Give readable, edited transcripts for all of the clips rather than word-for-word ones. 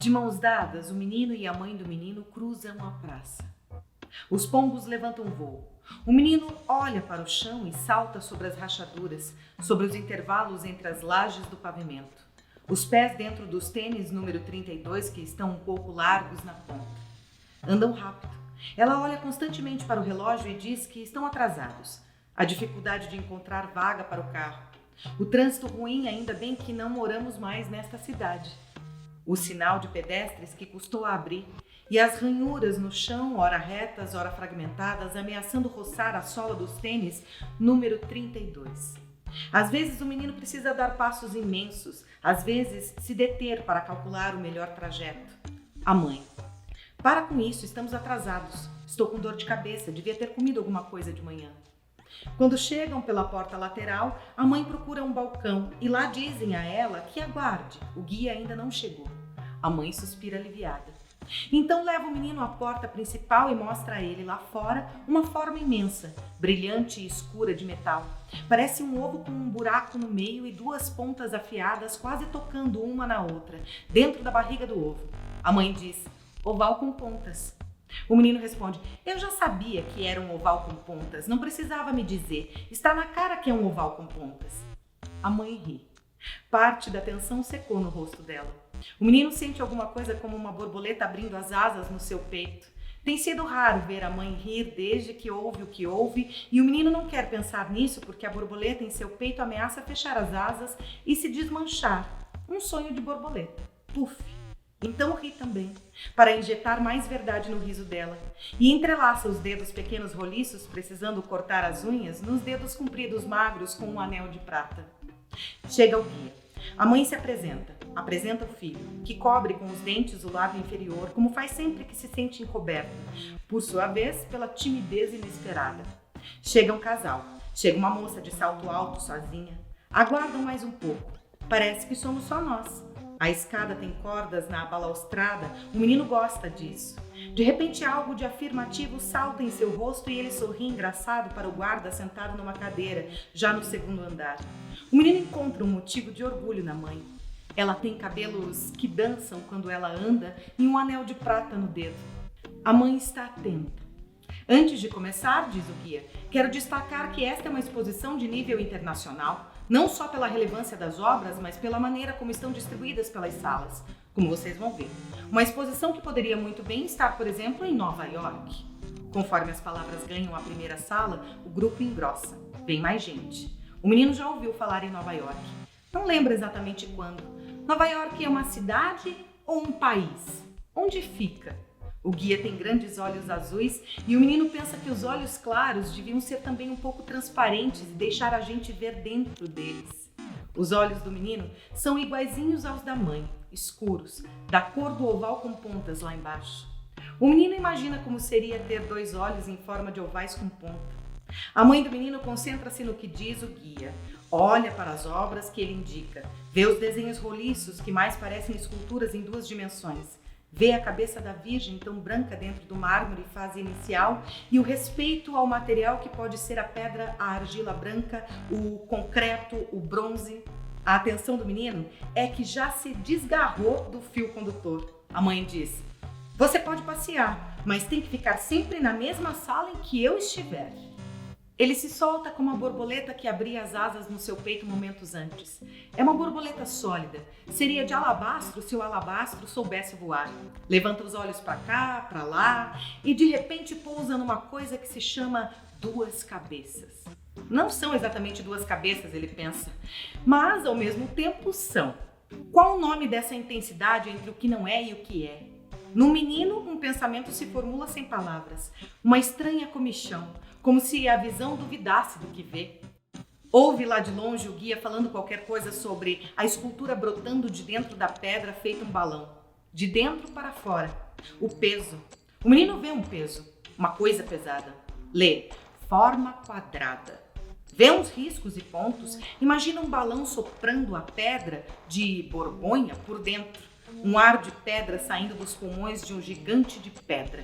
De mãos dadas, o menino e a mãe do menino cruzam a praça. Os pombos levantam voo. O menino olha para o chão e salta sobre as rachaduras, sobre os intervalos entre as lajes do pavimento. Os pés dentro dos tênis número 32, que estão um pouco largos na ponta. Andam rápido. Ela olha constantemente para o relógio e diz que estão atrasados. A dificuldade de encontrar vaga para o carro. O trânsito ruim, ainda bem que não moramos mais nesta cidade. O sinal de pedestres que custou a abrir. E as ranhuras no chão, ora retas, ora fragmentadas, ameaçando roçar a sola dos tênis número 32. Às vezes o menino precisa dar passos imensos, às vezes se deter para calcular o melhor trajeto. A mãe: para com isso, estamos atrasados. Estou com dor de cabeça, devia ter comido alguma coisa de manhã. Quando chegam pela porta lateral, a mãe procura um balcão e lá dizem a ela que aguarde, o guia ainda não chegou. A mãe suspira aliviada. Então leva o menino à porta principal e mostra a ele lá fora uma forma imensa, brilhante e escura de metal. Parece um ovo com um buraco no meio e duas pontas afiadas quase tocando uma na outra, dentro da barriga do ovo. A mãe diz: oval com pontas. O menino responde: eu já sabia que era um oval com pontas, não precisava me dizer, está na cara que é um oval com pontas. A mãe ri. Parte da tensão secou no rosto dela. O menino sente alguma coisa como uma borboleta abrindo as asas no seu peito. Tem sido raro ver a mãe rir desde que ouve o que ouve, e o menino não quer pensar nisso porque a borboleta em seu peito ameaça fechar as asas e se desmanchar. Um sonho de borboleta. Puf! Então ri também, para injetar mais verdade no riso dela, e entrelaça os dedos pequenos roliços, precisando cortar as unhas, nos dedos compridos magros com um anel de prata. Chega o guia. A mãe se apresenta o filho, que cobre com os dentes o lábio inferior, como faz sempre que se sente encoberto, por sua vez, pela timidez inesperada. Chega um casal. Chega uma moça de salto alto sozinha. Aguardam mais um pouco. Parece que somos só nós. A escada tem cordas na balaustrada, o menino gosta disso. De repente algo de afirmativo salta em seu rosto e ele sorri engraçado para o guarda sentado numa cadeira, já no segundo andar. O menino encontra um motivo de orgulho na mãe. Ela tem cabelos que dançam quando ela anda e um anel de prata no dedo. A mãe está atenta. Antes de começar, diz o guia, quero destacar que esta é uma exposição de nível internacional, não só pela relevância das obras, mas pela maneira como estão distribuídas pelas salas, como vocês vão ver. Uma exposição que poderia muito bem estar, por exemplo, em Nova York. Conforme as palavras ganham a primeira sala, o grupo engrossa. Vem mais gente. O menino já ouviu falar em Nova York. Não lembra exatamente quando. Nova York é uma cidade ou um país? Onde fica? O guia tem grandes olhos azuis e o menino pensa que os olhos claros deviam ser também um pouco transparentes e deixar a gente ver dentro deles. Os olhos do menino são iguaizinhos aos da mãe, escuros, da cor do oval com pontas lá embaixo. O menino imagina como seria ter dois olhos em forma de ovais com ponta. A mãe do menino concentra-se no que diz o guia. Olha para as obras que ele indica, vê os desenhos roliços que mais parecem esculturas em duas dimensões, vê a cabeça da Virgem tão branca dentro do mármore fase inicial e o respeito ao material que pode ser a pedra, a argila branca, o concreto, o bronze. A atenção do menino é que já se desgarrou do fio condutor. A mãe diz: você pode passear, mas tem que ficar sempre na mesma sala em que eu estiver. Ele se solta como a borboleta que abria as asas no seu peito momentos antes. É uma borboleta sólida. Seria de alabastro se o alabastro soubesse voar. Levanta os olhos para cá, para lá e de repente pousa numa coisa que se chama duas cabeças. Não são exatamente duas cabeças, ele pensa, mas ao mesmo tempo são. Qual o nome dessa intensidade entre o que não é e o que é? No menino, um pensamento se formula sem palavras. Uma estranha comichão, como se a visão duvidasse do que vê. Ouve lá de longe o guia falando qualquer coisa sobre a escultura brotando de dentro da pedra feito um balão. De dentro para fora. O peso. O menino vê um peso, uma coisa pesada. Lê: forma quadrada. Vê uns riscos e pontos. Imagina um balão soprando a pedra de Borgonha por dentro. Um ar de pedra saindo dos pulmões de um gigante de pedra.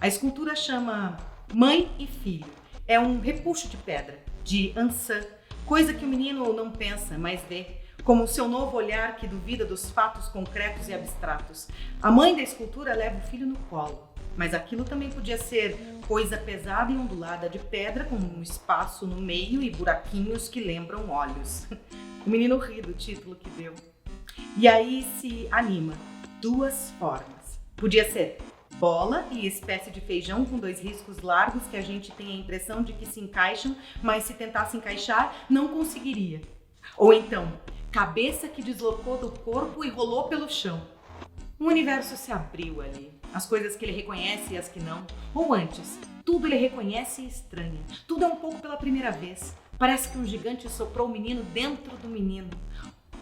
A escultura chama Mãe e Filho. É um repuxo de pedra, de ançã, coisa que o menino não pensa, mas vê. como o seu novo olhar que duvida dos fatos concretos e abstratos. A mãe da escultura leva o filho no colo, mas aquilo também podia ser coisa pesada e ondulada de pedra com um espaço no meio e buraquinhos que lembram olhos. O menino ri do título que deu. E aí se anima. 2 formas. Podia ser bola e espécie de feijão com 2 riscos largos que a gente tem a impressão de que se encaixam, mas se tentasse encaixar, não conseguiria. Ou então, cabeça que deslocou do corpo e rolou pelo chão. Um universo se abriu ali. As coisas que ele reconhece e as que não. Ou antes, tudo ele reconhece e estranha. Tudo é um pouco pela primeira vez. Parece que um gigante soprou o menino dentro do menino.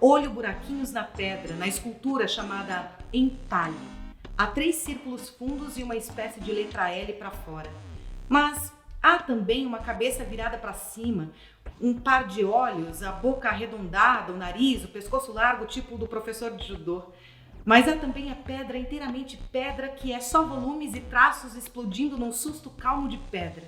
Olho buraquinhos na pedra, na escultura chamada entalhe. Há 3 círculos fundos e uma espécie de letra L para fora. Mas há também uma cabeça virada para cima, um par de olhos, a boca arredondada, o nariz, o pescoço largo, tipo do professor de judô. Mas há também a pedra inteiramente pedra, que é só volumes e traços explodindo num susto calmo de pedra.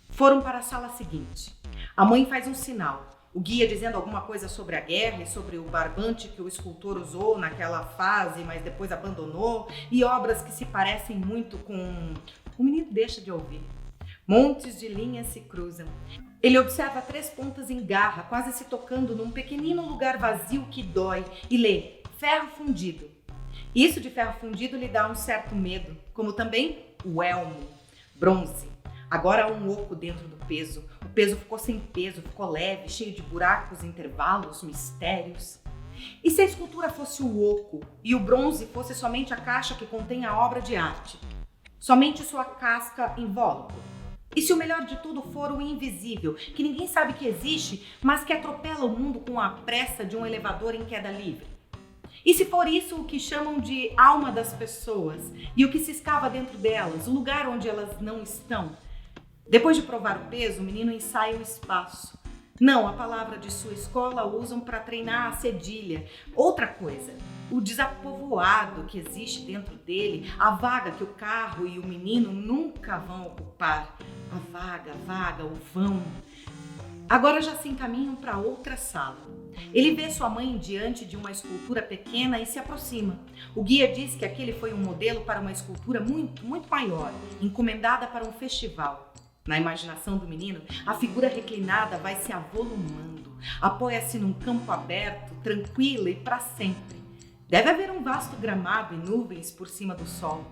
Foram para a sala seguinte. A mãe faz um sinal. O guia dizendo alguma coisa sobre a guerra e sobre o barbante que o escultor usou naquela fase, mas depois abandonou, e obras que se parecem muito com... O menino deixa de ouvir. Montes de linhas se cruzam. Ele observa 3 pontas em garra, quase se tocando num pequenino lugar vazio que dói, e lê ferro fundido. Isso de ferro fundido lhe dá um certo medo, como também o elmo, bronze. Agora há um oco dentro do peso. O peso ficou sem peso, ficou leve, cheio de buracos, intervalos, mistérios. E se a escultura fosse o oco e o bronze fosse somente a caixa que contém a obra de arte? Somente sua casca invólucra? E se o melhor de tudo for o invisível, que ninguém sabe que existe, mas que atropela o mundo com a pressa de um elevador em queda livre? E se for isso o que chamam de alma das pessoas e o que se escava dentro delas, o lugar onde elas não estão? Depois de provar o peso, o menino ensaia o espaço. Não, a palavra de sua escola usam para treinar a cedilha. Outra coisa, o desapovoado que existe dentro dele, a vaga que o carro e o menino nunca vão ocupar. A vaga, o vão. Agora já se encaminham para outra sala. Ele vê sua mãe diante de uma escultura pequena e se aproxima. O guia diz que aquele foi um modelo para uma escultura muito, muito maior, encomendada para um festival. Na imaginação do menino, a figura reclinada vai se avolumando, apoia-se num campo aberto, tranquila e para sempre. Deve haver um vasto gramado e nuvens por cima do sol.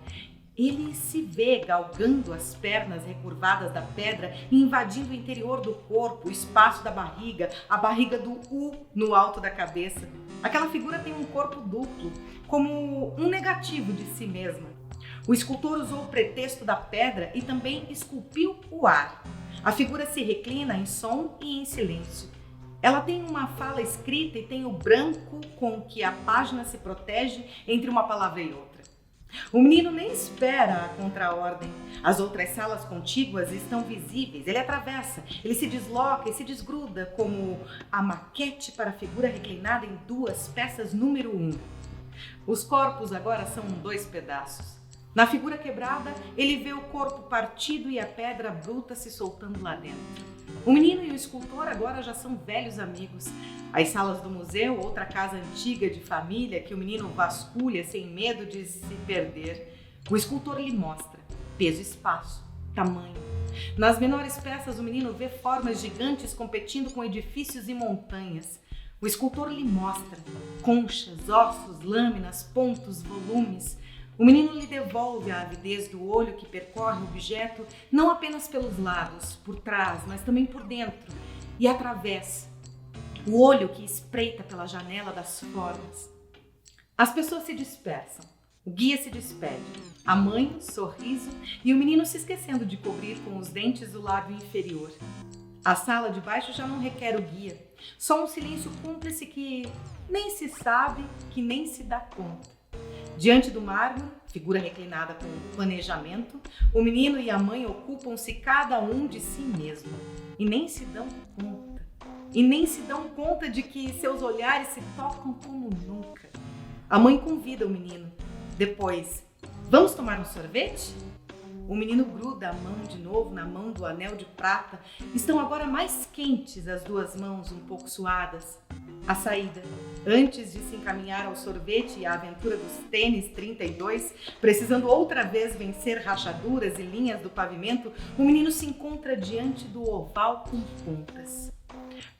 Ele se vê galgando as pernas recurvadas da pedra e invadindo o interior do corpo, o espaço da barriga, a barriga do U no alto da cabeça. Aquela figura tem um corpo duplo, como um negativo de si mesma. O escultor usou o pretexto da pedra e também esculpiu o ar. A figura se reclina em som e em silêncio. Ela tem uma fala escrita e tem o branco com que a página se protege entre uma palavra e outra. O menino nem espera a contraordem. As outras salas contíguas estão visíveis. Ele atravessa, ele se desloca e se desgruda como a maquete para a figura reclinada em 2 peças número 1. Os corpos agora são 2 pedaços. Na figura quebrada, ele vê o corpo partido e a pedra bruta se soltando lá dentro. O menino e o escultor agora já são velhos amigos. As salas do museu, outra casa antiga de família que o menino vasculha sem medo de se perder. O escultor lhe mostra peso, espaço, tamanho. Nas menores peças, o menino vê formas gigantes competindo com edifícios e montanhas. O escultor lhe mostra conchas, ossos, lâminas, pontos, volumes. O menino lhe devolve a avidez do olho que percorre o objeto não apenas pelos lados, por trás, mas também por dentro e através. O olho que espreita pela janela das formas. As pessoas se dispersam. O guia se despede. A mãe, sorriso e o menino se esquecendo de cobrir com os dentes o lábio inferior. A sala de baixo já não requer o guia. Só um silêncio cúmplice que nem se sabe, que nem se dá conta. Diante do mármore, figura reclinada com planejamento, o menino e a mãe ocupam-se cada um de si mesmo. E nem se dão conta. E nem se dão conta de que seus olhares se tocam como nunca. A mãe convida o menino. Depois, vamos tomar um sorvete? O menino gruda a mão de novo na mão do anel de prata. Estão agora mais quentes as duas mãos, um pouco suadas. A saída. Antes de se encaminhar ao sorvete e à aventura dos tênis 32, precisando outra vez vencer rachaduras e linhas do pavimento, o menino se encontra diante do oval com pontas.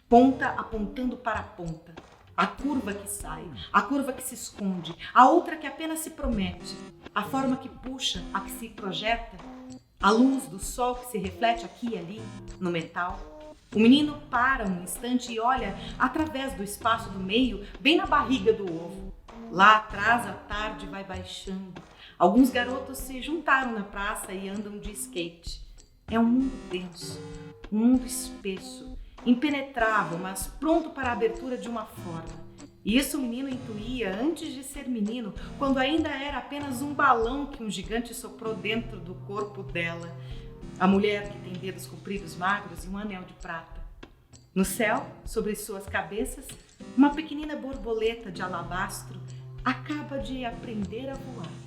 Ponta apontando para a ponta. A curva que sai, a curva que se esconde, a outra que apenas se promete, a forma que puxa, a que se projeta, a luz do sol que se reflete aqui e ali, no metal. O menino para um instante e olha através do espaço do meio, bem na barriga do ovo. Lá atrás a tarde vai baixando. Alguns garotos se juntaram na praça e andam de skate. É um mundo denso, um mundo espesso, impenetrável, mas pronto para a abertura de uma forma. Isso o menino intuía antes de ser menino, quando ainda era apenas um balão que um gigante soprou dentro do corpo dela. A mulher que tem dedos compridos magros e um anel de prata. No céu, sobre suas cabeças, uma pequenina borboleta de alabastro acaba de aprender a voar.